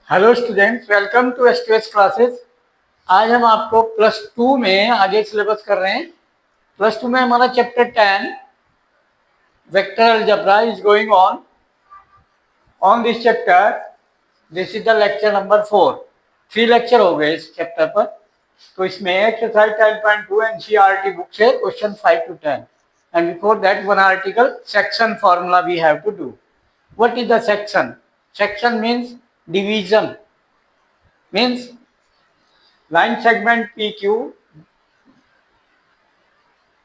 Hello students, welcome to STS classes. आज हम आपको प्लस टू में आगे सिलेबस कर रहे हैं। प्लस टू में हमारा chapter 10 vector algebra is going on this chapter. This is the lecture number 4। 3 lecture हो गए इस चैप्टर पर। तो इसमें एक्सरसाइज 10.2 एनसीईआरटी बुक से question 5 to 10 and before that one article section formula we have to do. What is the section? Section means division, means line segment PQ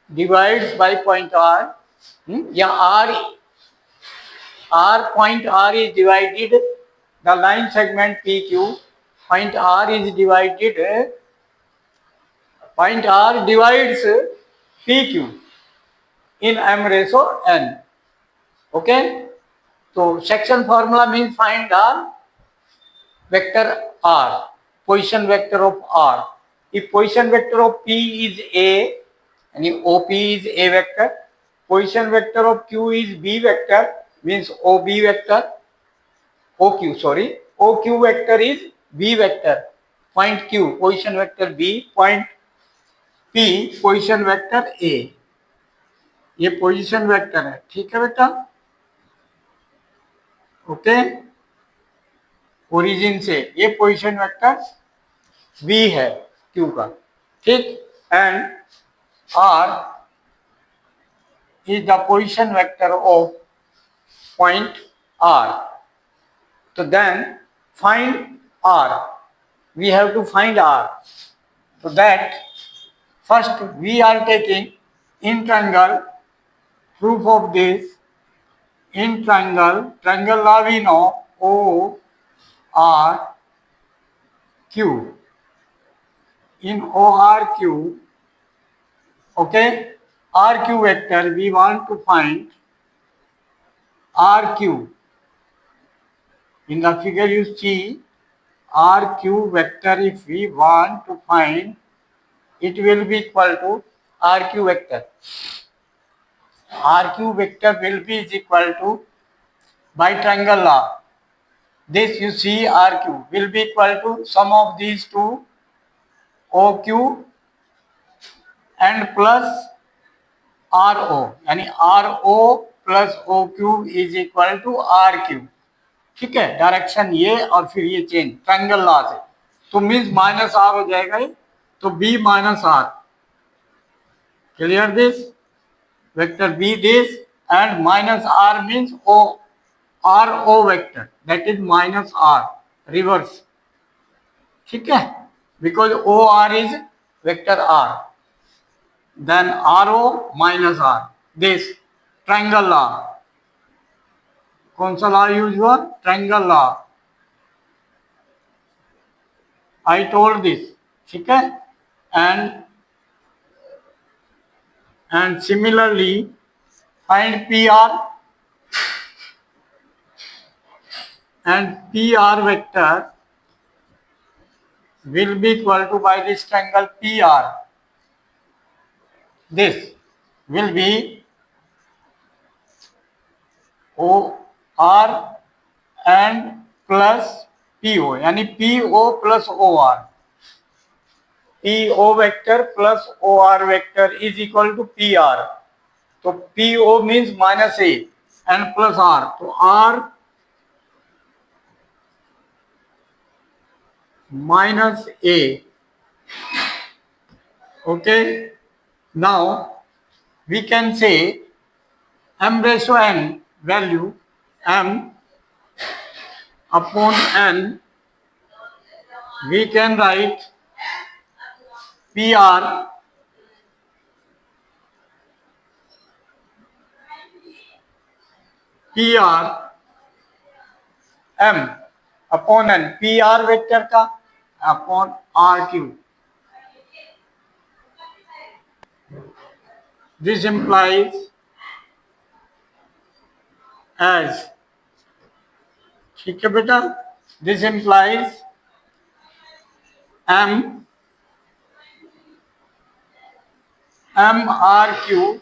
divides by point R, या R point R is divided, the line segment PQ point R is divided, point R divides PQ in m ratio n. Okay, so section formula means find the vector R, position vector of R. If position vector of P is A, and OP is A vector, position vector of Q is B vector, means OB vector, OQ vector is B vector. Point Q position vector B, point P position vector A. ये position vector है, ठीक है बेटा। Okay, origin से ये position vector B है Q का, ठीक। And R is the position vector of point R. So then find R. We have to find R. So that first we are taking in triangle. Proof of this, in triangle law we know O R Q. In O R Q, okay, R Q vector we want to find R Q. In the figure you see RQ vector, if we want to find, it will be equal to RQ vector. RQ vector will be is equal to, by triangle law, this you see RQ will be equal to sum of these two OQ and plus RO, यानी RO plus OQ is equal to RQ। ठीक है, direction ये और फिर ये change triangle law से, तो means minus are हो जाएगा ये, तो B minus R. Clear this? Vector B this and minus R means O, R O vector, that is minus R reverse. ठीक है, because O R is vector R, then R O minus R, this triangle law. कौन सा law use हुआ? Triangle law. I told this, ठीक है। and similarly find PR, and PR vector will be equal to, by this triangle PR, this will be OR and plus PO, यानी PO plus OR, PO vector plus OR vector is equal to PR। तो PO means minus A and plus R, तो R minus A। Okay, now we can say m ratio n value, m upon n, we can write PR m upon n, PR vector का upon R Q। This implies as, ठीक है बेटा, this implies m RQ,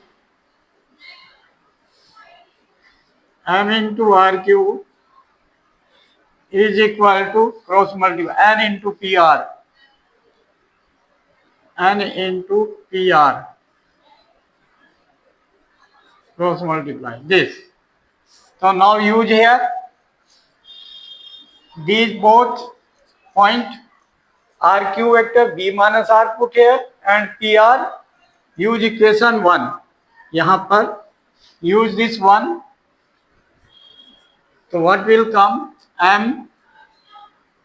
m into RQ is equal to cross multiply n into PR, n into PR, cross multiply this. So now use here these both point RQ vector B minus R put here and PR, use equation 1 यहाँ पर, use this one. So what will come? M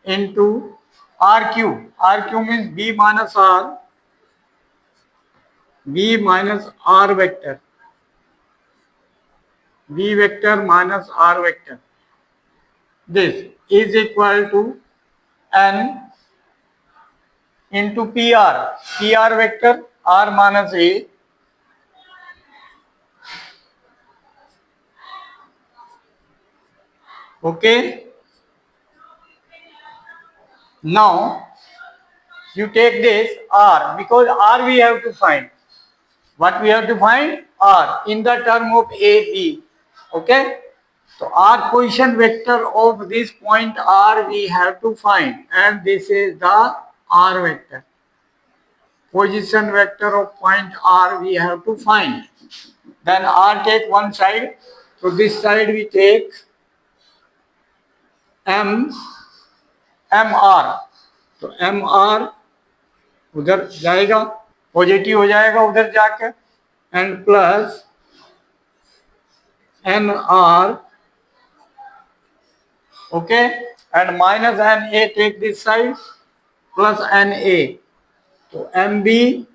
into RQ. RQ means B minus R. B minus R vector. B vector minus R vector. This is equal to N into PR. PR vector R minus A. Okay. Now you take this R, because R we have to find. What we have to find? R in the term of AB. Okay. So R position vector of this point R we have to find, and this is the R vector. Position vector of point R we have to find. Then R take one side. So this side we take MR. तो MR उधर जाएगा, positive हो जाएगा उधर जाकर, and plus NR, okay, and minus NA take this side, plus NA. So MB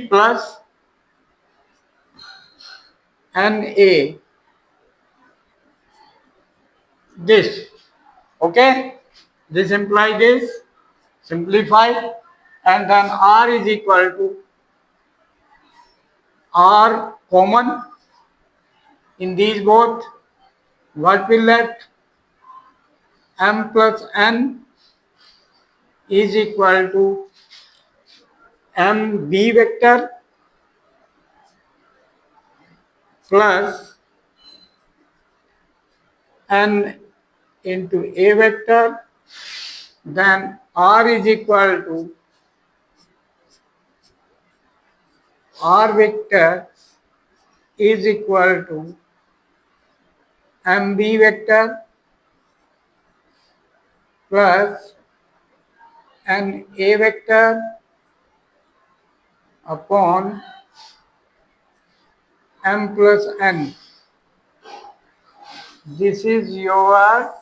plus NA. This, okay, this implies this, simplify, and then R is equal to R common in these both. What will left? M plus N is equal to MB vector plus N into A vector. Then R is equal to R vector is equal to MB vector plus NA vector upon M plus N. This is your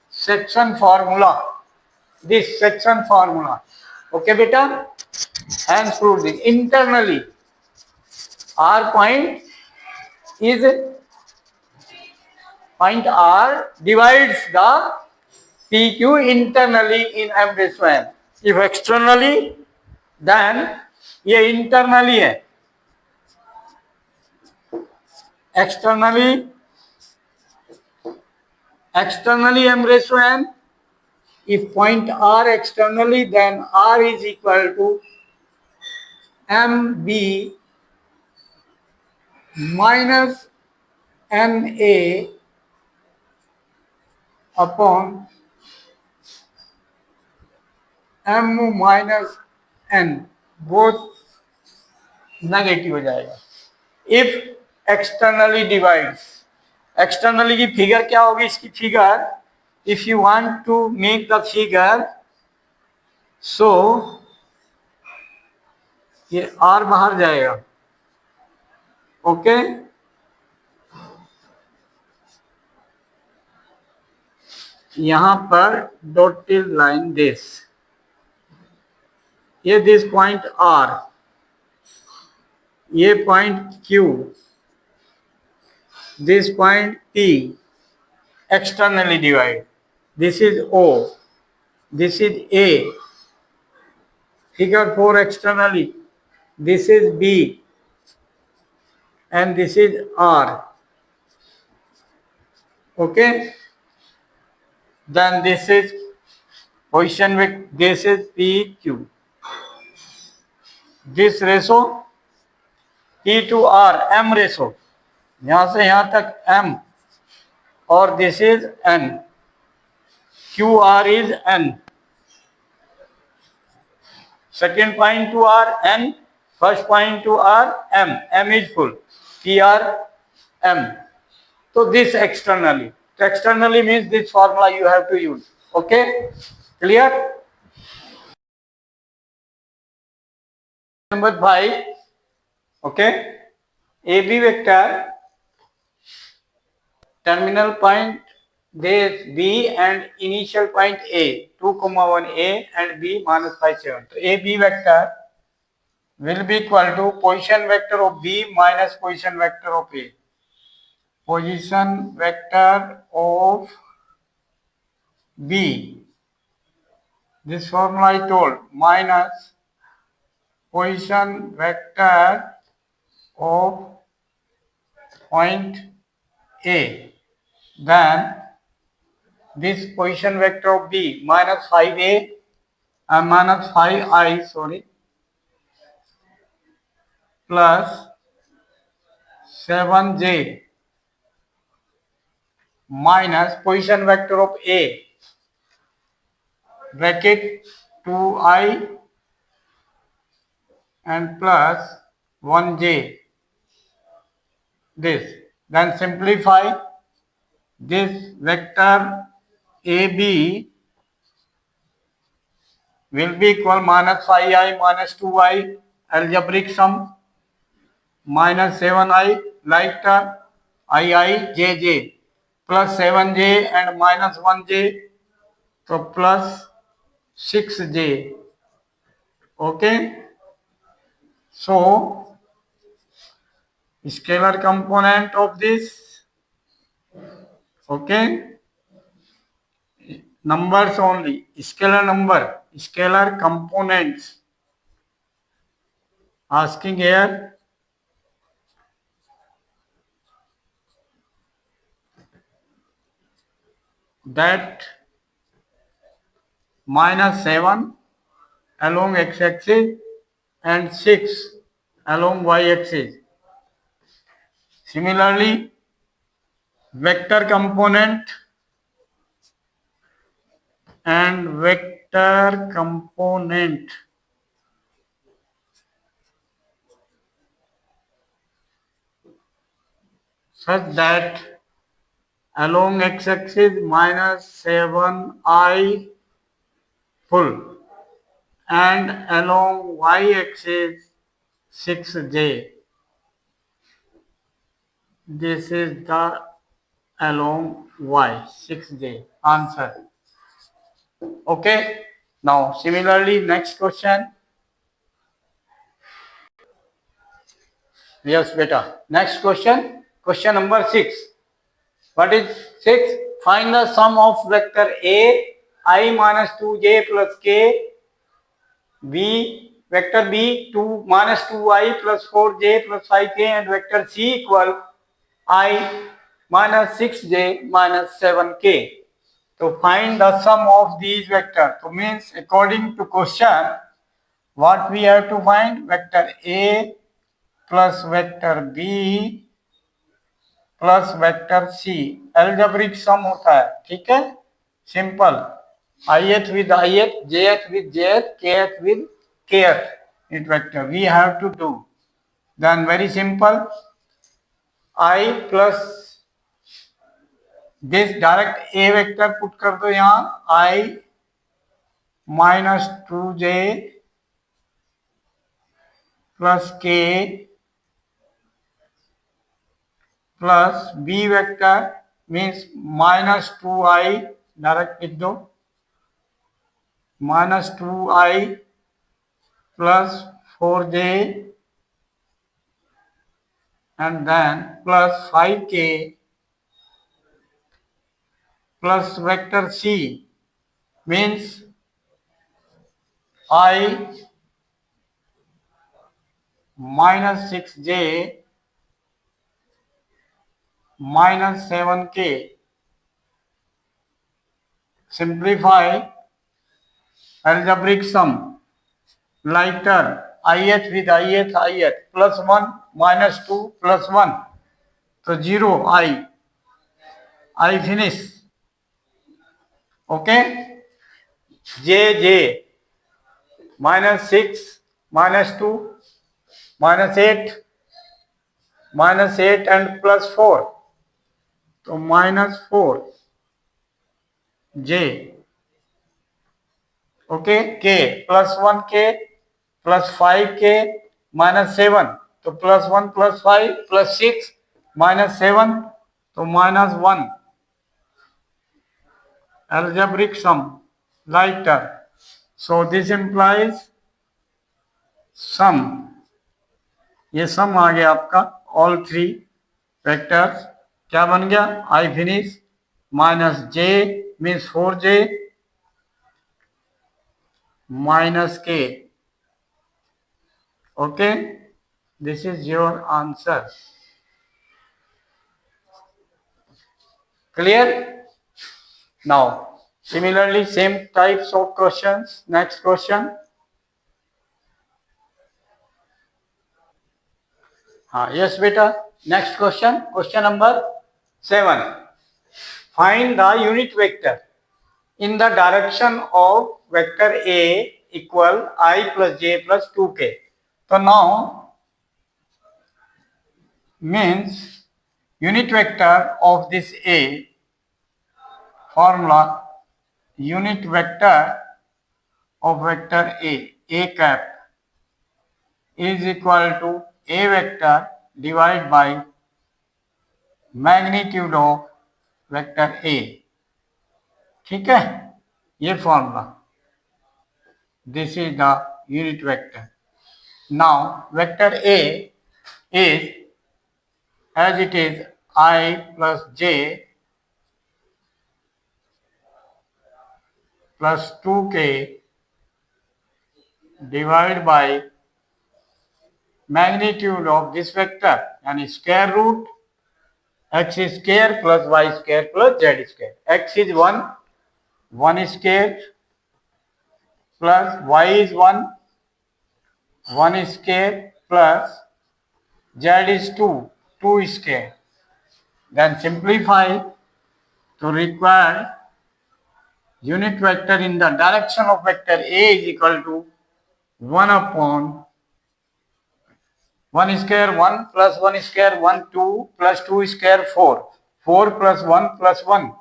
section formula. This section formula. Okay, beta? And prove this. Internally, R point R divides the PQ internally in M raised to N. If externally, then ये internally है. Externally M raised to N. If point R externally, then R is equal to MB minus NA upon M minus N. Both negative हो जाएगा. If externally divides, externally की figure क्या होगी? इसकी figure, if you want to make the figure, so ये R बाहर जाएगा. Okay, यहां पर डॉटेड लाइन दिस, ये दिस पॉइंट आर, ये point Q, this point P, externally divide. This is O, this is A. Figure 4 externally. This is B, and this is R. Okay. Then this is position with this is PQ. This ratio P to R, M ratio, यहाँ से यहाँ तक M, or this is n. QR is n. Second point to R n. First point to R m. M is full. PR m. So this externally. Externally means this formula you have to use. Okay? Clear? Number 5. Okay? AB vector terminal point this B and initial point A 2, 1 A and B minus 5, 7. So AB vector will be equal to position vector of B minus position vector of A. Position vector of B. This formula I told minus position vector of point A. Then this position vector of B minus 5A and minus 5I, sorry, plus 7J minus position vector of A bracket 2I and plus 1J. This. Then simplify this vector AB will be equal minus 5I minus 2I algebraic sum minus 7I like term IIJJ plus 7J and minus 1J, so plus 6J. Okay, so scalar component of this, okay, numbers only, scalar number, scalar components asking here. That minus 7 along x-axis and 6 along y-axis. Similarly, vector component and vector component such that along x-axis minus 7I full and along y-axis 6J. This is the along y 6J answer. Okay, now similarly next question. Yes beta, next question, question number 6. What is 6? Find the sum of vector A I minus 2J plus K, B vector B 2 minus 2I plus 4J plus 5K and vector C equal I minus 6J minus 7K. To find the sum of these vectors. So means according to question, what we have to find? Vector A plus vector B plus vector C algebraic sum होता है. ठीक है, simple. ith with ith, jth with jth, kth with kth it vector we have to do. Then very simple, I plus this direct a vector put कर दो यहाँ, I minus 2j plus k plus b vector means minus 2i direct लिख दो, minus 2i plus 4j and then plus 5k plus vector c means I minus 6j minus 7k. Simplify algebraic sum like term ith with ith plus 1 minus 2 plus 1, so 0 I I finish. Okay. J -6 -2 -8 and +4, तो -4 J. Okay. K +1 K +5 K -7, तो +1 +5 +6 -7, तो -1. Algebraic sum lighter. So this implies sum. ये सम आ गया आपका all three vectors. क्या बन गया? I finish -J means 4J -K. Okay, this is your answer. Clear? Now similarly same types of questions. Next question. हाँ, yes बेटा. Next question. Question number 7. Find the unit vector in the direction of vector A equal I plus J plus 2K. So now means unit vector of this A formula, unit vector of vector A cap is equal to A vector divided by magnitude of vector A. ठीक है, ये formula. This is the unit vector. Now vector A is as it is I plus J plus 2K divided by magnitude of this vector, यानी square root x square plus y square plus z square. X is 1, 1 square plus y is 1, 1 square plus z is 2, 2 square. Then simplify to require unit vector in the direction of vector A is equal to 1 upon 1 square 1 plus 1 square 1 2 plus 2 square 4, 4 plus 1 plus 1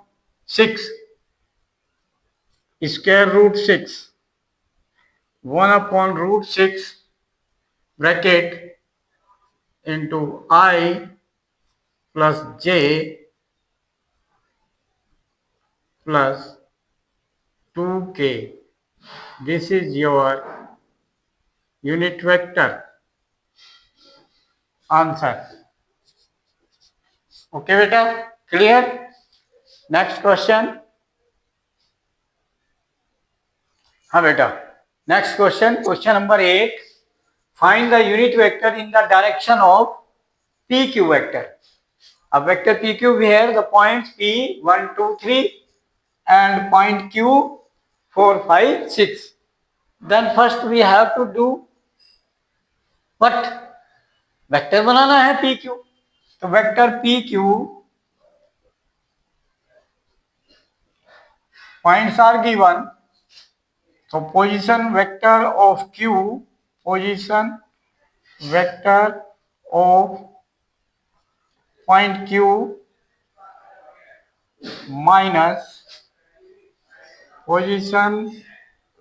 6, square root 6, 1 upon root 6 bracket into I plus J plus 2K. This is your unit vector. Answer. Okay beta, clear? Next question. हाँ बेटा, next question. Question number 8. Find the unit vector in the direction of PQ vector. A vector PQ, we have the points P 1 2 3 and point Q 4 5 6. Then first we have to do what? Vector बनाना है PQ. तो vector PQ points are given. So position vector of Q, position vector of point Q minus position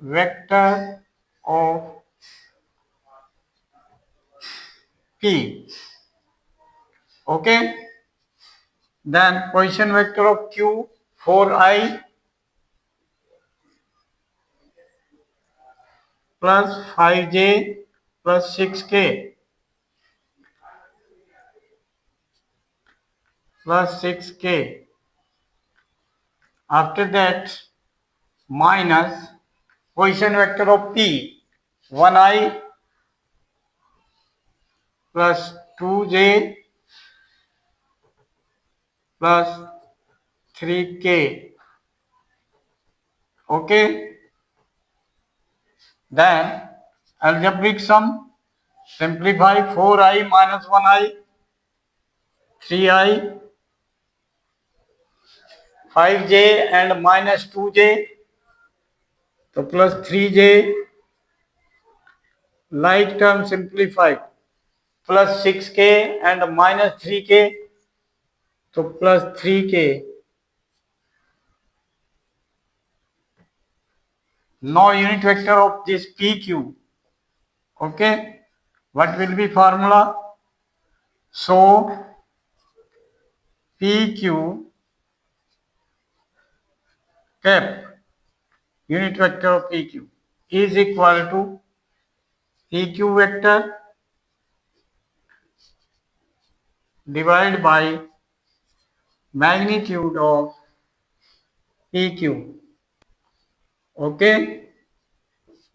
vector of P. Okay. Then position vector of Q 4I plus 5J plus 6K plus 6K. After that minus position vector of P 1I plus 2J plus 3K. Okay. Then algebraic sum, simplify 4I minus 1I, 3I 5j and minus 2j, तो plus 3j, like term simplified, plus 6k and minus 3k, तो plus 3k. Now unit vector of this PQ. Okay, what will be formula? So PQ cap, unit vector of PQ is equal to PQ vector divided by magnitude of PQ. Okay,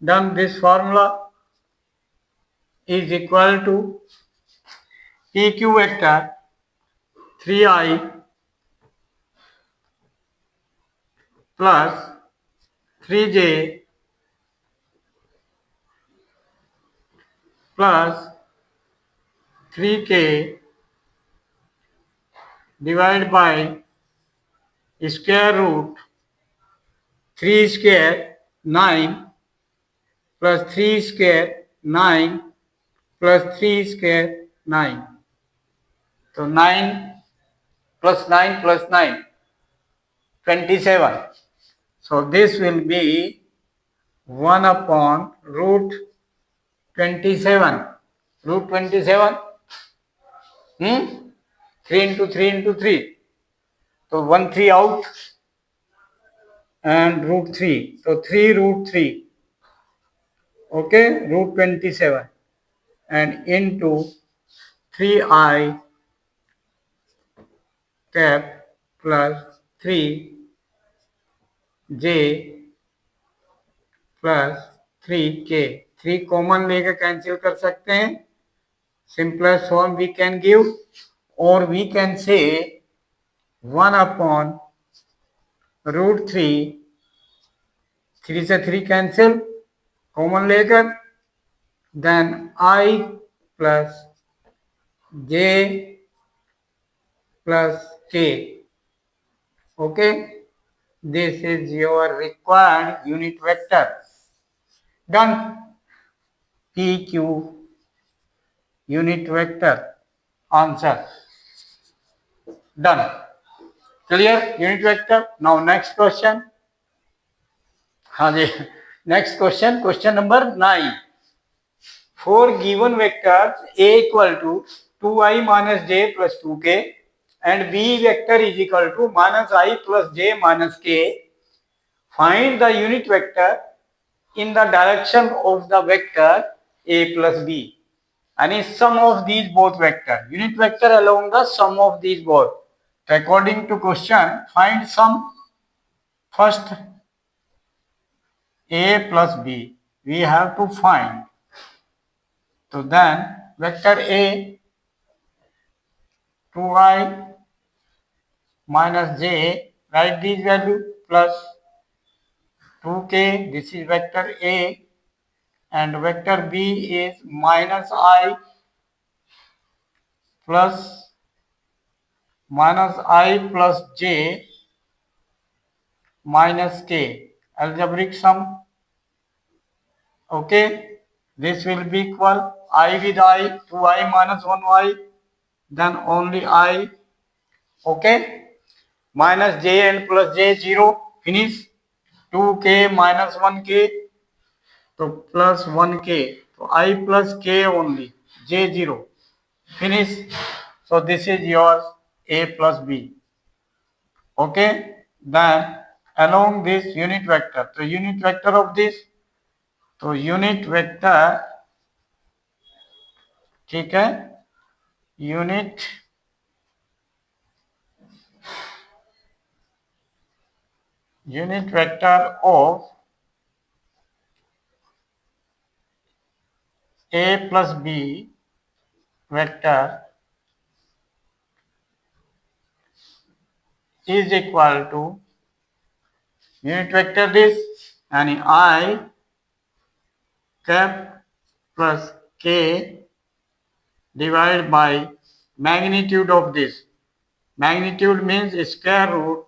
done. This formula is equal to PQ vector 3i plus 3j plus 3k divided by square root 3 square 9 plus 3 square 9 plus 3 square 9. So 9 plus 9 plus 9, 27. So this will be 1 upon root 27. Root 27. 3 into 3 into 3. So 1 3 out and root 3. So 3 root 3. Okay, root 27 and into 3i cap plus 3j plus 3k. 3 common लेकर cancel कर सकते हैं. Simplest form we can give, or we can say 1 upon root 3. 3 से 3 cancel common लेकर, then I plus j plus k. Okay, this is your required unit vector. Done. PQ unit vector answer. Done. Clear? Unit vector. Now next question. हाँ जी, next question, question number 9. For given vectors a equal to 2i minus j plus 2k and b vector is equal to minus I plus j minus k, find the unit vector in the direction of the vector a plus b. And sum of these both vector. Unit vector along the sum of these both. So according to question, find sum. First a plus b we have to find. So then vector a 2i minus j, write this value, plus 2k, this is vector a, and vector b is minus I plus j minus k, algebraic sum. Okay, this will be equal I with I, 2i minus 1y, then only I. Okay, minus j and plus j 0, finish. 2k minus 1k, तो plus 1k, तो I plus k only, j 0, finish. So this is yours a plus b. Okay, then along this unit vector, तो unit vector of this, तो unit vector, ठीक है, unit vector of a plus b vector is equal to unit vector this and I cap plus k divided by magnitude of this. Magnitude means square root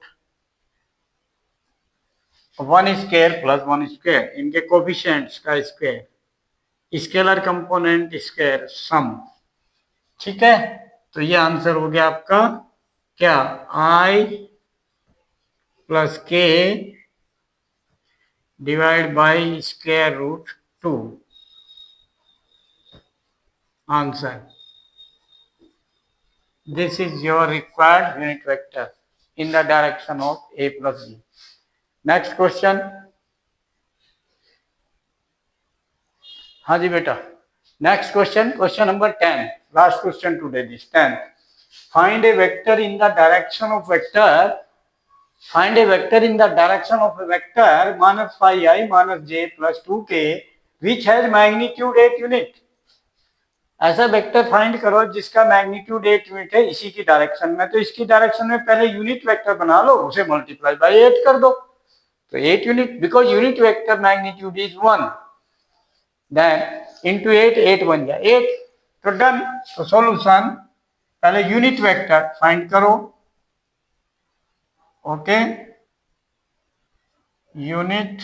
one square plus one square, इनके coefficients का square, scalar component square sum. ठीक है, तो ये answer हो गया आपका क्या, i plus k divide by square root 2 answer. This is your required unit vector in the direction of a plus b. Next question. हाँ जी बेटा, next question, question number 10, last question today, this 10. Find a vector in the direction of vector, find a vector in the direction of a vector minus phi I minus j plus 2k which has magnitude 8 unit. ऐसा vector find करो जिसका magnitude 8 unit है इसी की direction में, तो इसकी direction में पहले यूनिट वेक्टर बना लो, उसे मल्टीप्लाई बाय 8 कर दो, तो 8 unit, because unit vector magnitude is 1, then into 8, 8 बन गया 8, तो डन। तो सॉल्यूशन, पहले यूनिट वेक्टर फाइंड करो, okay, unit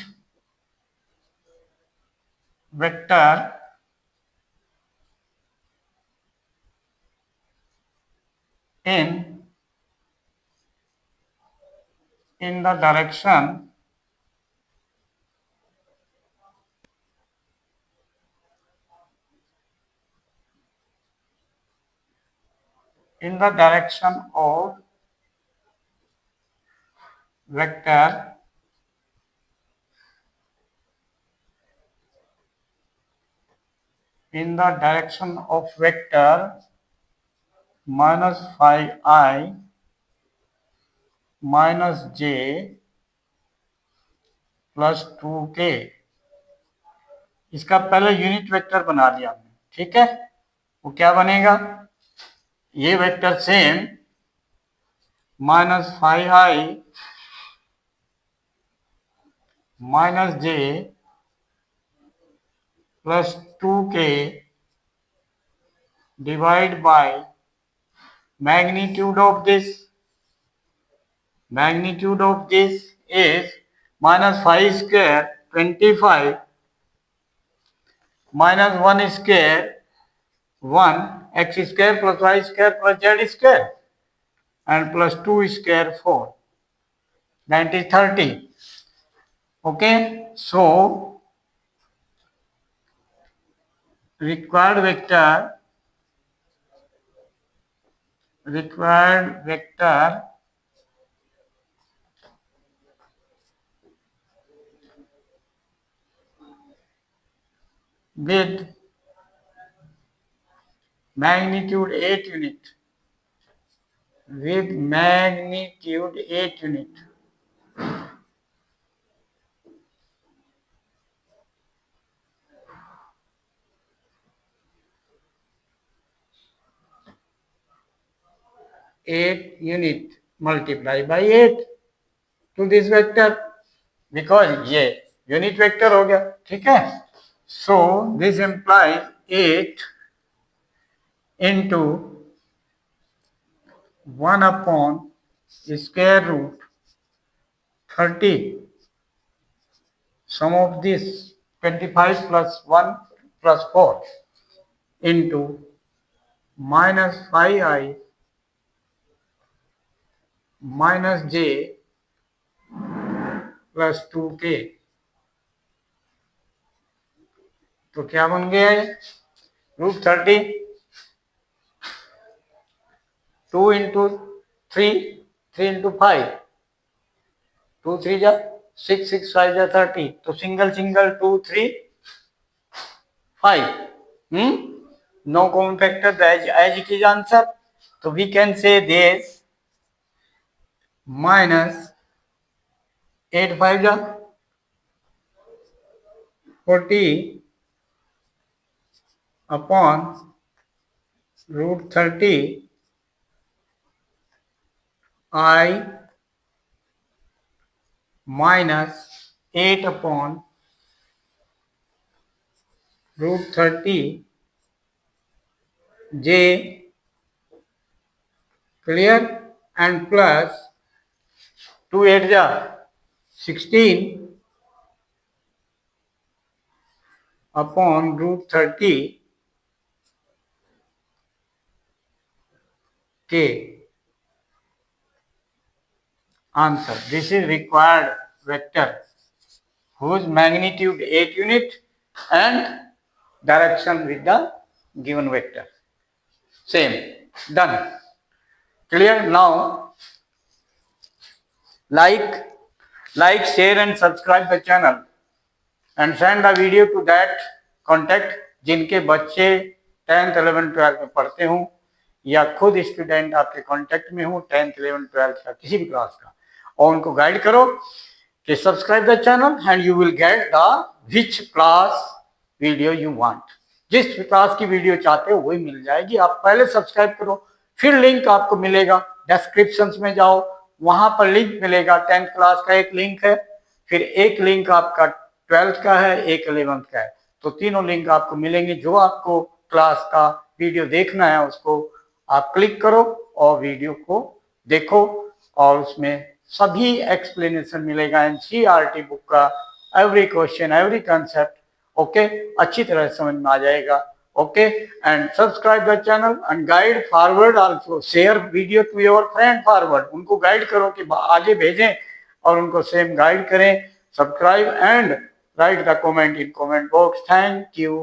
vector in the direction of vector in the direction of vector minus phi I minus j plus 2k, इसका पहले unit vector बना लिया हमने, ठीक है, वो क्या बनेगा, ये vector same minus five i minus j plus 2k divide by magnitude of this is minus 5 square 25 minus 1 square 1 x square plus y square plus z square and plus 2 square 4, that is 30. Okay, so required vector with magnitude 8 unit, with magnitude 8 unit, multiply by 8 to this vector, because ये unit vector हो गया, ठीक है, so this implies 8 into 1 upon square root 30, sum of this 25 plus 1 plus 4 into minus phi I minus j plus 2k, तो क्या बन गया है, रूट 30, 2 इंटू 3, 3 इंटू 5, 2 3 जा 6, 6 5 जा 30, तो single 2 3 5, no common factor, as it is answer, तो we can say this minus 8 5 जा 40 upon root 30 I minus 8 upon root 30 j, clear, and plus 2 8 जा 16 upon root 30 k. Answer. This is required vector whose magnitude 8 unit and direction with the given vector. Same. Done. Clear? Now, like, share and subscribe the channel and send the video to that contact जिनके बच्चे 10th 11th 12th में पढ़ते हों या खुद student आपके contact में हो 10th 11th 12th का किसी भी क्लास का, और उनको गाइड करो कि subscribe the channel and you will get the which class video you want. जिस क्लास की वीडियो चाहते हो वही मिल जाएगी. आप पहले सब्सक्राइब करो, फिर लिंक आपको मिलेगा. डिस्क्रिप्शन में जाओ, वहां पर लिंक मिलेगा. 10th क्लास का एक लिंक है, फिर एक लिंक आपका 12th का है, एक 11th का है. तो तीनों लिंक आपको मिलेंगे. जो आपको क्लास का वीडियो देखना है उसको आप क्लिक करो और वीडियो को देखो, और उसमें सभी एक्सप्लेनेशन मिलेगा. एनसीईआरटी बुक का every question, every concept okay अच्छी तरह समझ में आ जाएगा. Okay, and subscribe the channel and guide forward also. Share video to your friend forward. उनको गाइड करो कि आगे भेजें और उनको सेम गाइड करें. Subscribe and write the comment in comment box. Thank you.